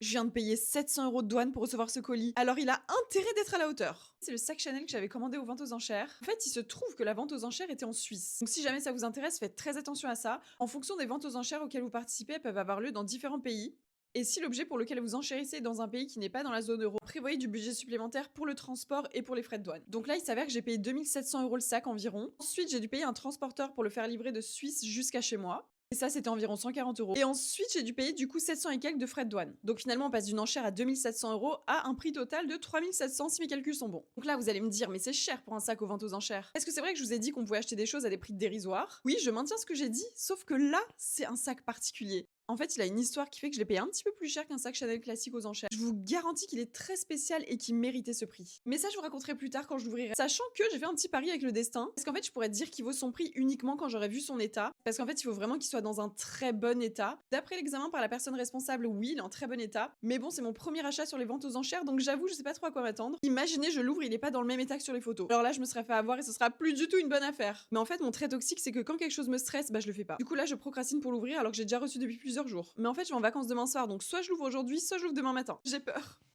Je viens de payer 700 € de douane pour recevoir ce colis, alors il a intérêt d'être à la hauteur. C'est le sac Chanel que j'avais commandé aux ventes aux enchères. En fait, il se trouve que la vente aux enchères était en Suisse. Donc si jamais ça vous intéresse, faites très attention à ça. En fonction des ventes aux enchères auxquelles vous participez, elles peuvent avoir lieu dans différents pays. Et si l'objet pour lequel vous enchérissez est dans un pays qui n'est pas dans la zone euro, prévoyez du budget supplémentaire pour le transport et pour les frais de douane. Donc là, il s'avère que j'ai payé 2700 € le sac environ. Ensuite, j'ai dû payer un transporteur pour le faire livrer de Suisse jusqu'à chez moi. Et ça, c'était environ 140 €. Et ensuite, j'ai dû payer du coup 700 et quelques de frais de douane. Donc finalement, on passe d'une enchère à 2700 € à un prix total de 3700 si mes calculs sont bons. Donc là, vous allez me dire, mais c'est cher pour un sac aux ventes aux enchères. Est-ce que c'est vrai que je vous ai dit qu'on pouvait acheter des choses à des prix dérisoires? Oui, je maintiens ce que j'ai dit, sauf que là, c'est un sac particulier. En fait, il a une histoire qui fait que je l'ai payé un petit peu plus cher qu'un sac Chanel classique aux enchères. Je vous garantis qu'il est très spécial et qu'il méritait ce prix. Mais ça, je vous raconterai plus tard quand je l'ouvrirai. Sachant que j'ai fait un petit pari avec le destin, parce qu'en fait, je pourrais dire qu'il vaut son prix uniquement quand j'aurai vu son état, parce qu'en fait, il faut vraiment qu'il soit dans un très bon état. D'après l'examen par la personne responsable, oui, il est en très bon état. Mais bon, c'est mon premier achat sur les ventes aux enchères, donc j'avoue, je sais pas trop à quoi m'attendre. Imaginez, je l'ouvre, il est pas dans le même état que sur les photos. Alors là, je me serais fait avoir et ce sera plus du tout une bonne affaire. Mais en fait, mon trait toxique, c'est que quand quelque chose me stresse, bah je le fais pas. Du coup, là, je procrastine pour l'ouvrir alors que j'ai déjà reçu depuis plusieurs jours. Mais en fait, je vais en vacances demain soir, donc soit je l'ouvre aujourd'hui, soit je l'ouvre demain matin. J'ai peur.